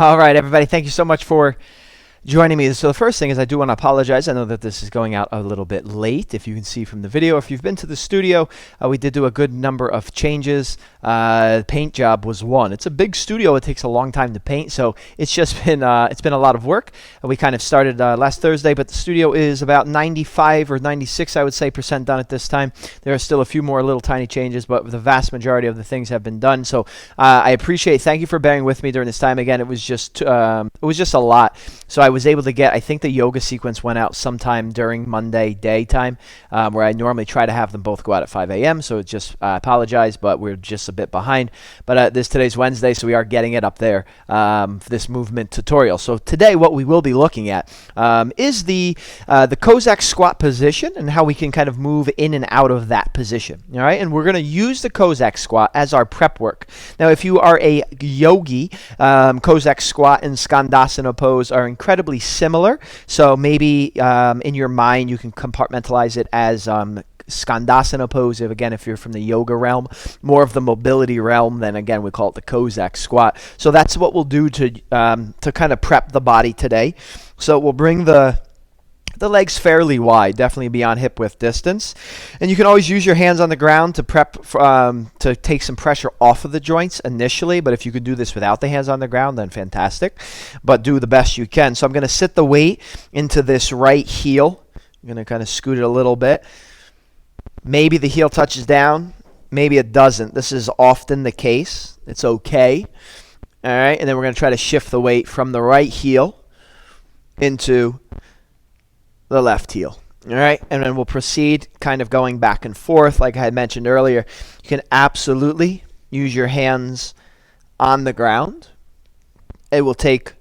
All right, everybody, thank you so much for joining me. So the first thing is I do want to apologize. I know that this is going out a little bit late. If you can see from the video, if you've been to the studio, we did do a good number of changes. Paint job was one. It's a big studio. It takes a long time to paint, so it's just been it's been a lot of work. We kind of started last Thursday, but the studio is about 95 or 96, I would say, percent done at this time. There are still a few more little tiny changes, but the vast majority of the things have been done. So I appreciate. Thank you for bearing with me during this time. Again, it was just a lot. So I was able to get, I think the yoga sequence went out sometime during Monday daytime, where I normally try to have them both go out at 5 a.m. So it's just, I apologize, but we're just a bit behind. But today's Wednesday, so we are getting it up there for this movement tutorial. So today what we will be looking at is the Kozak squat position and how we can kind of move in and out of that position. All right, and we're going to use the Kozak squat as our prep work. Now, if you are a yogi, Kozak squat and Skandasana pose are incredibly similar. So maybe in your mind you can compartmentalize it as Skandasana pose, if you're from the yoga realm, more of the mobility realm, then again we call it the Kozak squat. So that's what we'll do to kind of prep the body today. So we'll bring the legs fairly wide, definitely beyond hip width distance. And you can always use your hands on the ground to prep to take some pressure off of the joints initially. But if you could do this without the hands on the ground, then fantastic. But do the best you can. So I'm going to sit the weight into this right heel. I'm going to kind of scoot it a little bit. Maybe the heel touches down. Maybe it doesn't. This is often the case. It's okay. All right. And then we're going to try to shift the weight from the right heel into the left heel. All right, and then we'll proceed kind of going back and forth like I had mentioned earlier. You can absolutely use your hands on the ground. It will take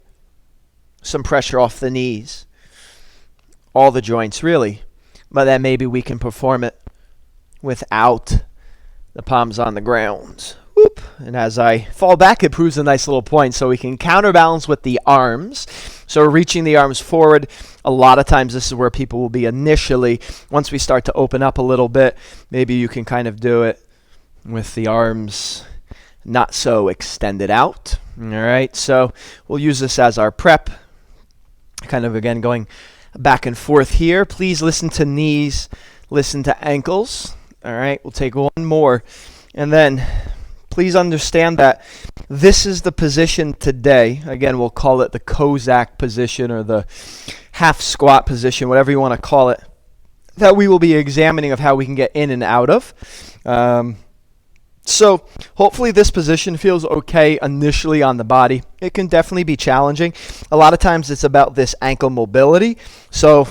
some pressure off the knees, all the joints really, but then maybe we can perform it without the palms on the ground. Whoop. And as I fall back, it proves a nice little point. So we can counterbalance with the arms. So reaching the arms forward. A lot of times this is where people will be initially. Once we start to open up a little bit, maybe you can kind of do it with the arms not so extended out. All right, so we'll use this as our prep. Kind of again going back and forth here. Please listen to knees, listen to ankles. All right, we'll take one more. And then please understand that this is the position today. Again, we'll call it the Kozak position or the half squat position, whatever you want to call it, that we will be examining of how we can get in and out of. So hopefully this position feels okay initially on the body. It can definitely be challenging. A lot of times it's about this ankle mobility. So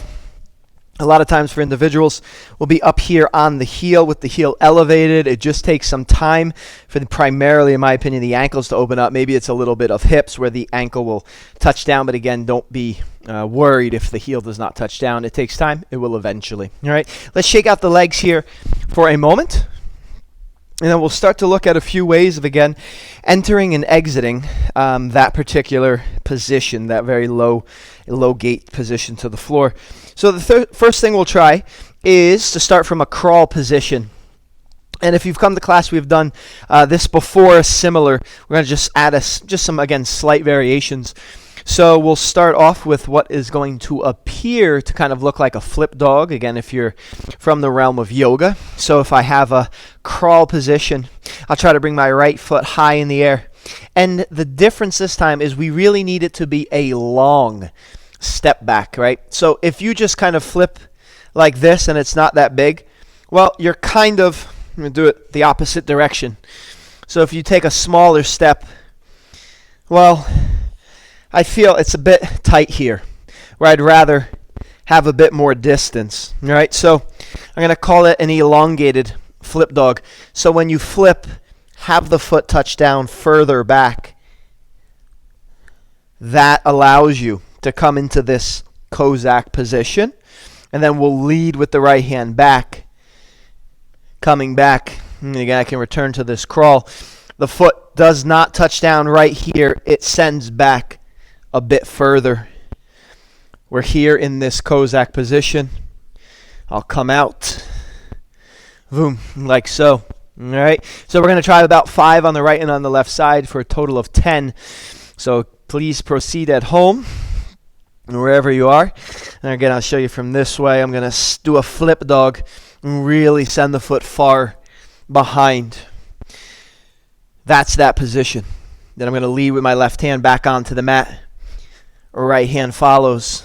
a lot of times for individuals, we'll be up here on the heel with the heel elevated. It just takes some time for primarily, in my opinion, the ankles to open up. Maybe it's a little bit of hips where the ankle will touch down. But again, don't be worried if the heel does not touch down. It takes time. It will eventually. All right, let's shake out the legs here for a moment. And then we'll start to look at a few ways of, again, entering and exiting that particular position, that very low gate position to the floor. So the first thing we'll try is to start from a crawl position. And if you've come to class, we've done this before, similar. We're going to just add just some, again, slight variations. So we'll start off with what is going to appear to kind of look like a flip dog, again, if you're from the realm of yoga. So if I have a crawl position, I'll try to bring my right foot high in the air. And the difference this time is we really need it to be a long step back, right? So if you just kind of flip like this and it's not that big, well, you're kind of, I'm going to do it the opposite direction. So if you take a smaller step, well, I feel it's a bit tight here, where I'd rather have a bit more distance. All right, so I'm going to call it an elongated flip dog. So when you flip, have the foot touch down further back. That allows you to come into this Kozak position. And then we'll lead with the right hand back. Coming back, and again, I can return to this crawl. The foot does not touch down right here. It sends back a bit further. We're here in this Kozak position. I'll come out. Boom, like so. All right. So we're going to try about 5 on the right and on the left side for a total of 10. So Please proceed at home, wherever you are. And again, I'll show you from this way. I'm going to do a flip dog and really send the foot far behind. That's that position. Then I'm going to lead with my left hand back onto the mat. Right hand follows.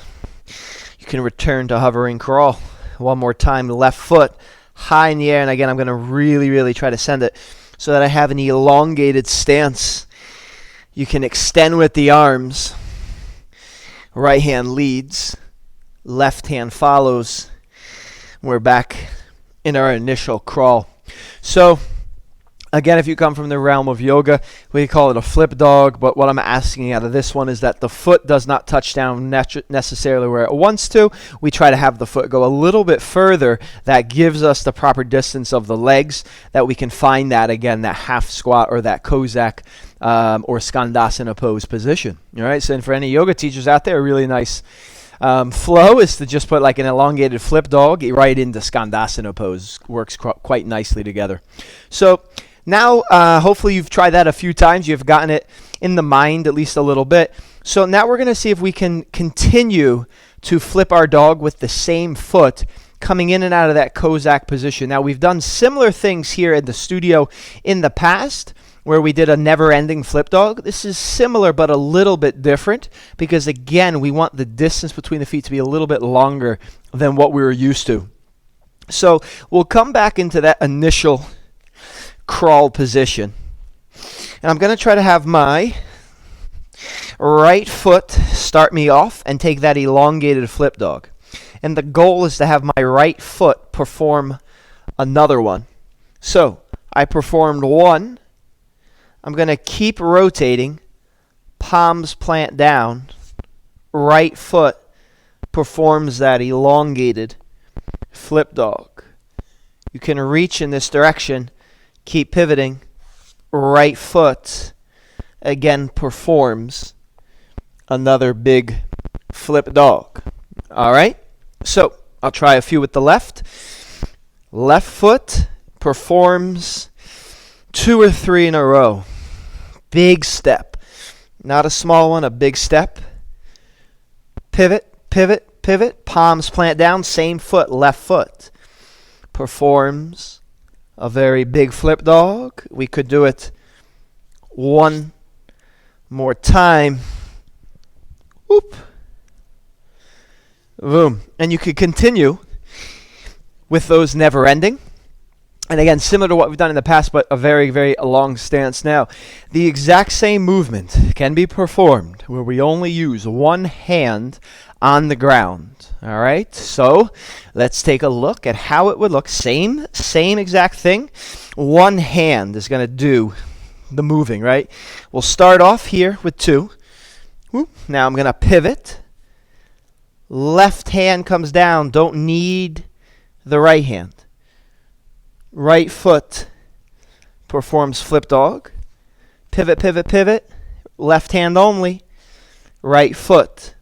You can return to hovering crawl. One more time, left foot high in the air. And again, I'm going to really try to send it so that I have an elongated stance. You can extend with the arms. Right hand leads. Left hand follows. We're back in our initial crawl. So, again, if you come from the realm of yoga, we call it a flip dog, but what I'm asking out of this one is that the foot does not touch down necessarily where it wants to. We try to have the foot go a little bit further. That gives us the proper distance of the legs, that we can find that, again, that half squat or that Kozak or Skandasana pose position. All right, so for any yoga teachers out there, a really nice flow is to just put like an elongated flip dog right into Skandasana pose. Works quite nicely together. So, now, hopefully you've tried that a few times. You've gotten it in the mind at least a little bit. So now we're going to see if we can continue to flip our dog with the same foot coming in and out of that Kozak position. Now, we've done similar things here in the studio in the past where we did a never-ending flip dog. This is similar but a little bit different because, again, we want the distance between the feet to be a little bit longer than what we were used to. So we'll come back into that initial crawl position. And I'm going to try to have my right foot start me off and take that elongated flip dog. And the goal is to have my right foot perform another one. So I performed one. I'm going to keep rotating. Palms plant down. Right foot performs that elongated flip dog. You can reach in this direction. Keep pivoting. Right foot again performs another big flip dog. All right? So I'll try a few with the left. Left foot performs 2 or 3 in a row. Big step. Not a small one, a big step. Pivot, pivot, pivot. Palms plant down. Same foot, left foot. Performs a very big flip dog. We could do it one more time. Whoop. Boom. And you could continue with those never ending. And again, similar to what we've done in the past, but a very long stance now. The exact same movement can be performed where we only use one hand on the ground. All right, so let's take a look at how it would look. Same exact thing. One hand is going to do the moving, right? We'll start off here with 2. Whoop. Now I'm going to pivot. Left hand comes down. Don't need the right hand. Right foot performs flip dog. Pivot, pivot, pivot. Left hand only. Right foot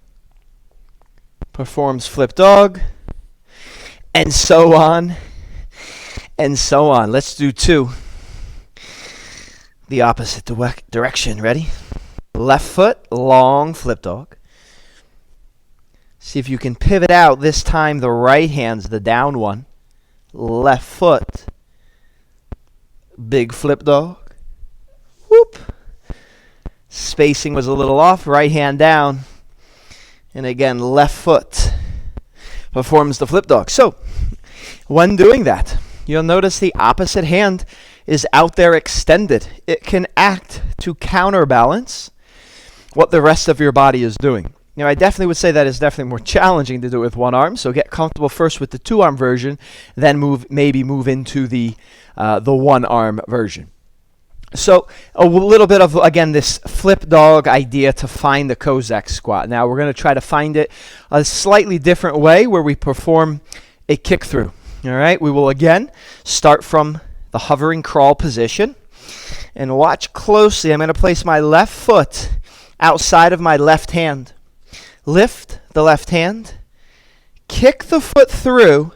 performs flip dog. And so on. And so on. Let's do 2. The opposite direction. Ready? Left foot, long flip dog. See if you can pivot out. This time the right hand's the down one. Left foot. Big flip dog. Whoop. Spacing was a little off. Right hand down. And again, left foot performs the flip dog. So, when doing that, you'll notice the opposite hand is out there extended. It can act to counterbalance what the rest of your body is doing. Now, I definitely would say that is definitely more challenging to do it with one arm. So get comfortable first with the 2-arm version, then maybe move into the 1-arm version. So a little bit of, again, this flip dog idea to find the Kozak squat. Now we're going to try to find it a slightly different way where we perform a kick through. All right, we will again start from the hovering crawl position and watch closely. I'm going to place my left foot outside of my left hand. Lift the left hand, kick the foot through,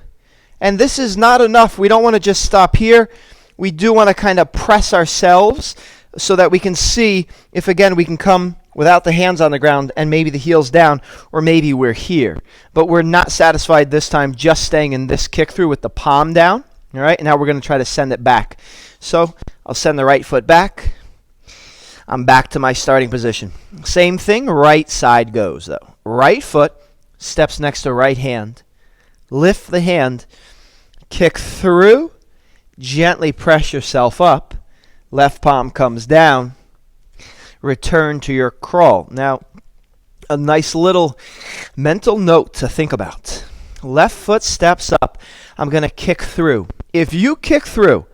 and this is not enough. We don't want to just stop here. We do want to kind of press ourselves so that we can see if, again, we can come without the hands on the ground and maybe the heels down, or maybe we're here. But we're not satisfied this time just staying in this kick through with the palm down. All right, now we're going to try to send it back. So I'll send the right foot back. I'm back to my starting position. Same thing, right side goes though. Right foot steps next to right hand. Lift the hand, kick through, gently press yourself up. Left palm comes down. Return to your crawl. Now, a nice little mental note to think about. Left foot steps up. I'm going to kick through. If you kick through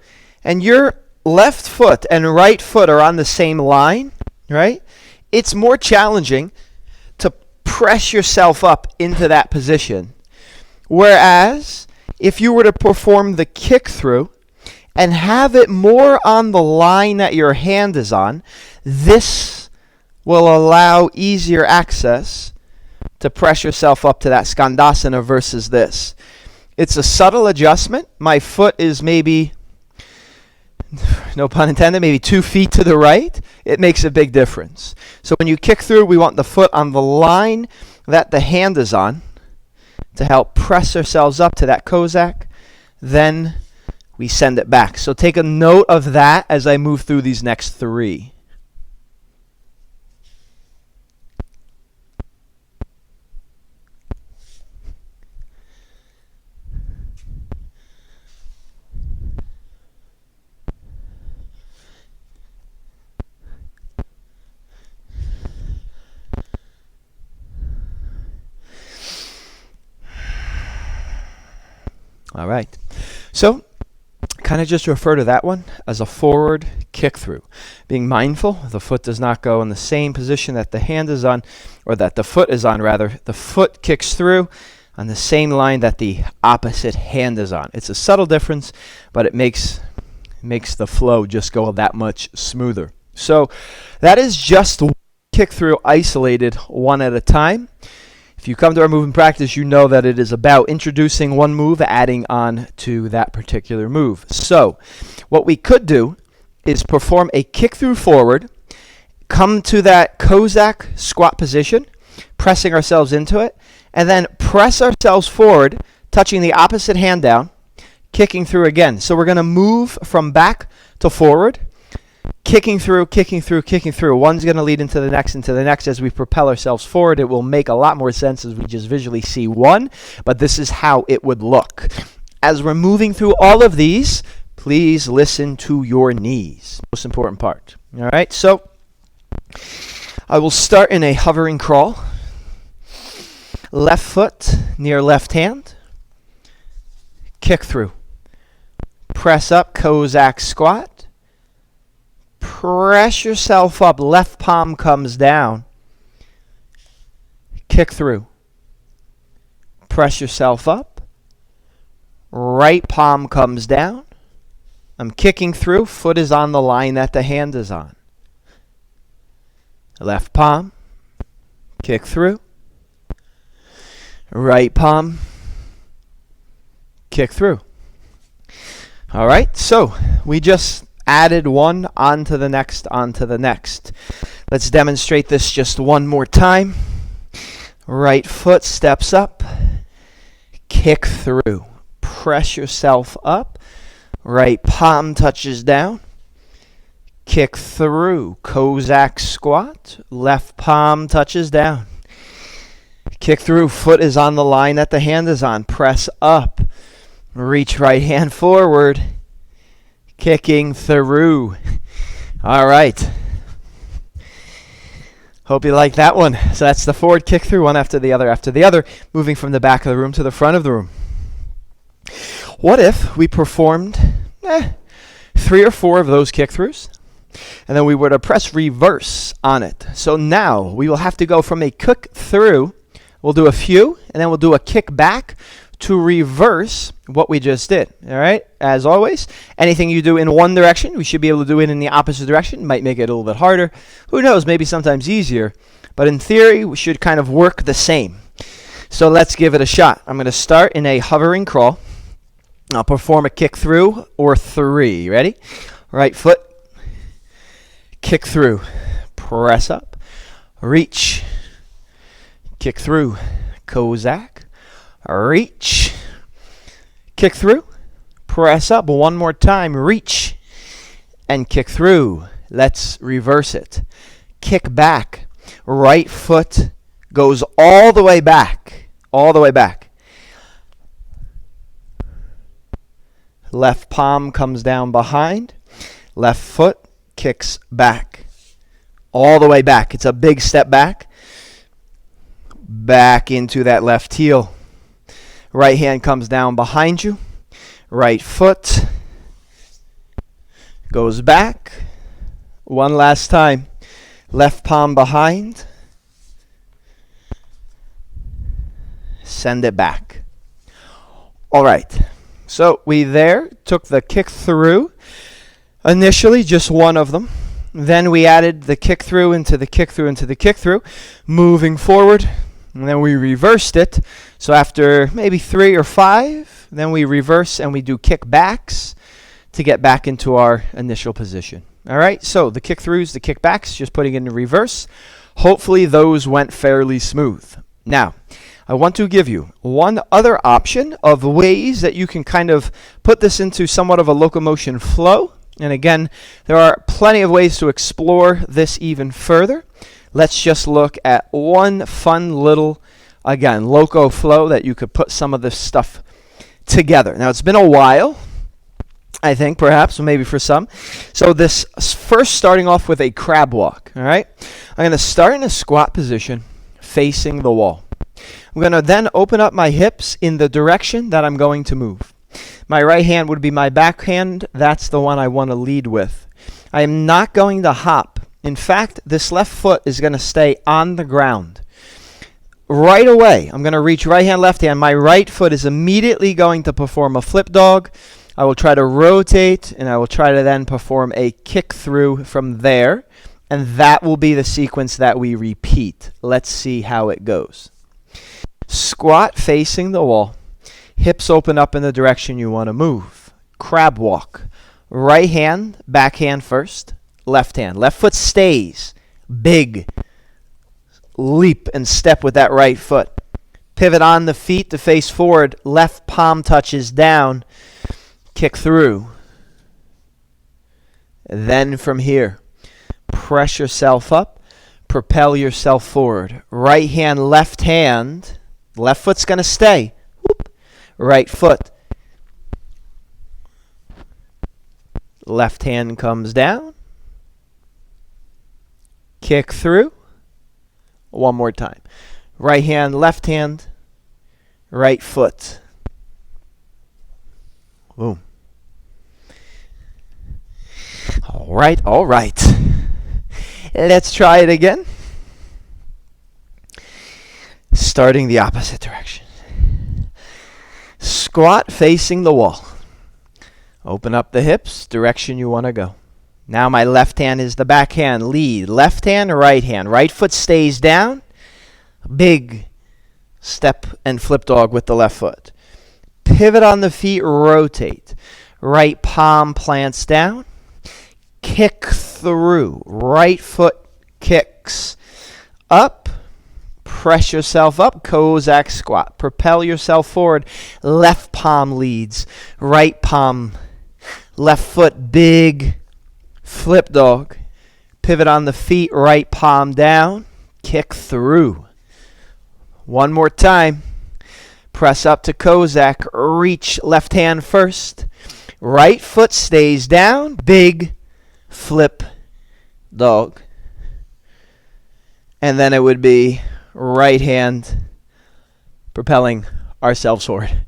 and your left foot and right foot are on the same line, right? It's more challenging to press yourself up into that position. Whereas, if you were to perform the kick through and have it more on the line that your hand is on, this will allow easier access to press yourself up to that Skandasana versus this. It's a subtle adjustment. My foot is maybe, no pun intended, maybe 2 feet to the right. It makes a big difference. So when you kick through, we want the foot on the line that the hand is on to help press ourselves up to that Kozak. Then we send it back. So take a note of that as I move through these next 3. All right. So kind of just refer to that one as a forward kick through. Being mindful, the foot does not go in the same position that the hand is on, or that the foot is on rather. The foot kicks through on the same line that the opposite hand is on. It's a subtle difference, but it makes the flow just go that much smoother. So that is just kick through isolated one at a time. If you come to our movement practice, you know that it is about introducing one move, adding on to that particular move. So what we could do is perform a kick through forward, come to that Kozak squat position, pressing ourselves into it, and then press ourselves forward, touching the opposite hand down, kicking through again. So we're going to move from back to forward, kicking through, kicking through, kicking through. One's going to lead into the next as we propel ourselves forward. It will make a lot more sense as we just visually see one, but this is how it would look. As we're moving through all of these, please listen to your knees. Most important part. All right, so I will start in a hovering crawl. Left foot near left hand. Kick through. Press up, Kozak squat. Press yourself up, left palm comes down. Kick through. Press yourself up. Right palm comes down. I'm kicking through, foot is on the line that the hand is on. Left palm, kick through. Right palm, kick through. All right, so we just added one onto the next, onto the next. Let's demonstrate this just one more time. Right foot steps up, kick through. Press yourself up. Right palm touches down. Kick through. Kozak squat. Left palm touches down. Kick through. Foot is on the line that the hand is on. Press up. Reach right hand forward. Kicking through. All right. Hope you like that one. So that's the forward kick through, one after the other, moving from the back of the room to the front of the room. What if we performed 3 or 4 of those kick throughs, and then we were to press reverse on it? So now we will have to go from a kick through, we'll do a few, and then we'll do a kick back to reverse what we just did. All right, as always, anything you do in one direction, we should be able to do it in the opposite direction. Might make it a little bit harder. Who knows, maybe sometimes easier. But in theory, we should kind of work the same. So let's give it a shot. I'm going to start in a hovering crawl. I'll perform a kick through or 3. Ready? Right foot, kick through. Press up. reach, kick through, Kozak, reach, kick through, press up one more time, reach, and kick through. Let's reverse it. Kick back, right foot goes all the way back, all the way back. Left palm comes down behind, left foot kicks back, all the way back. It's a big step back. Back into that left heel. Right hand comes down behind you. Right foot goes back. One last time. Left palm behind. Send it back. All right. So we took the kick through. Initially, just one of them. Then we added the kick through into the kick through into the kick through, moving forward. And then we reversed it. So after maybe 3 or 5, then we reverse and we do kick backs to get back into our initial position. All right, so the kick throughs, the kick backs, just putting it in reverse. Hopefully those went fairly smooth. Now, I want to give you one other option of ways that you can kind of put this into somewhat of a locomotion flow. And again, there are plenty of ways to explore this even further. Let's just look at one fun little, again, loco flow that you could put some of this stuff together. Now, it's been a while, I think, perhaps, or maybe for some. So this first starting off with a crab walk, all right? I'm going to start in a squat position facing the wall. I'm going to then open up my hips in the direction that I'm going to move. My right hand would be my backhand. That's the one I want to lead with. I am not going to hop. In fact, this left foot is going to stay on the ground. Right away, I'm going to reach right hand, left hand. My right foot is immediately going to perform a flip dog. I will try to rotate, and I will try to then perform a kick through from there. And that will be the sequence that we repeat. Let's see how it goes. Squat facing the wall. Hips open up in the direction you want to move. Crab walk. Right hand, backhand first. Left hand. Left foot stays. Big leap and step with that right foot. Pivot on the feet to face forward. Left palm touches down. Kick through. Then from here, press yourself up. Propel yourself forward. Right hand, left hand. Left foot's going to stay. Whoop. Right foot. Left hand comes down. Kick through. One more time. Right hand, left hand, right foot. Boom. All right, all right. Let's try it again. Starting the opposite direction. Squat facing the wall. Open up the hips, direction you want to go. Now my left hand is the backhand. Lead. Left hand, right hand. Right foot stays down. Big step and flip dog with the left foot. Pivot on the feet, rotate. Right palm plants down. Kick through. Right foot kicks up. Press yourself up. Kozak squat. Propel yourself forward. Left palm leads. Right palm. Left foot big. Flip dog. Pivot on the feet. Right palm down. Kick through. One more time. Press up to Kozak. Reach left hand first. Right foot stays down. Big flip dog. And then it would be right hand propelling ourselves forward.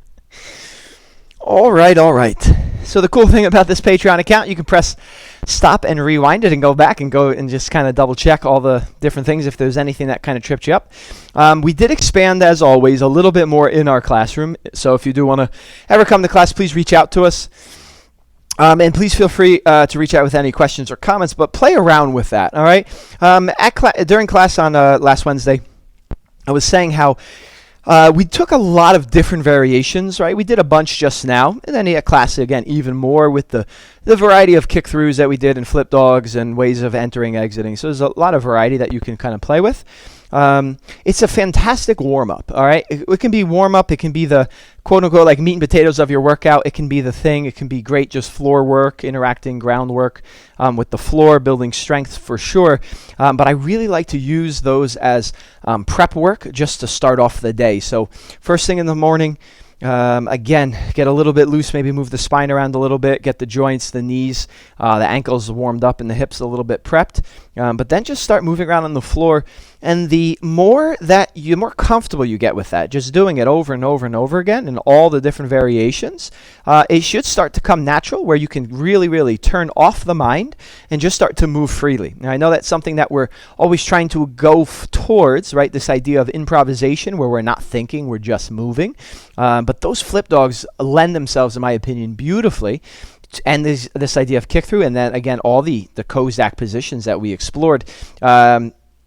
All right, all right. So the cool thing about this Patreon account, you can press stop and rewind it and go back and go and just kind of double check all the different things if there's anything that kind of tripped you up. We did expand, as always, a little bit more in our classroom. So if you do want to ever come to class, please reach out to us. And please feel free to reach out with any questions or comments, but play around with that, all right? During class on last Wednesday, I was saying how we took a lot of different variations, right? We did a bunch just now, and then at class again, even more with the the variety of kick throughs that we did and flip dogs and ways of entering, exiting. So there's a lot of variety that you can kind of play with. It's a fantastic warm-up, all right? It can be warm-up. It can be the quote-unquote like meat and potatoes of your workout. It can be the thing. It can be great just floor work, interacting groundwork with the floor, building strength for sure. But I really like to use those as prep work just to start off the day. So first thing in the morning, again, get a little bit loose, maybe move the spine around a little bit, get the joints, the knees, the ankles warmed up and the hips a little bit prepped. But then just start moving around on the floor. And the more comfortable you get with that, just doing it over and over and over again in all the different variations, it should start to come natural where you can really, really turn off the mind and just start to move freely. Now, I know that's something that we're always trying to go towards, right? This idea of improvisation where we're not thinking, we're just moving. But those flip dogs lend themselves, in my opinion, beautifully. And this idea of kick through, and then again all the Kozak positions that we explored.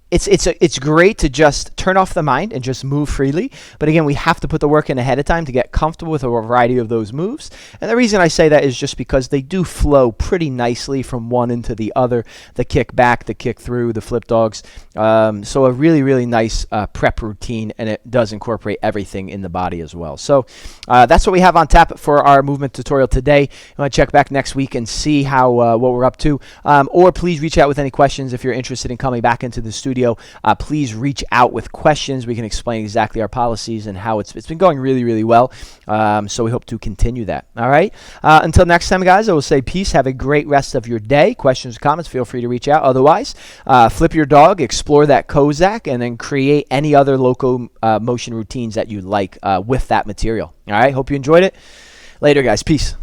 It's great to just turn off the mind and just move freely. But again, we have to put the work in ahead of time to get comfortable with a variety of those moves. And the reason I say that is just because they do flow pretty nicely from one into the other. The kick back, the kick through, the flip dogs. So a really, really nice prep routine, and it does incorporate everything in the body as well. So that's what we have on tap for our movement tutorial today. You want to check back next week and see how what we're up to. Or please reach out with any questions if you're interested in coming back into the studio. Please reach out with questions. We can explain exactly our policies and how it's been going really, really well. So we hope to continue that. All right. Until next time, guys, I will say peace. Have a great rest of your day. Questions, comments, feel free to reach out. Otherwise, flip your dog, explore that Kozak, and then create any other loco motion routines that you like with that material. All right. Hope you enjoyed it. Later, guys. Peace.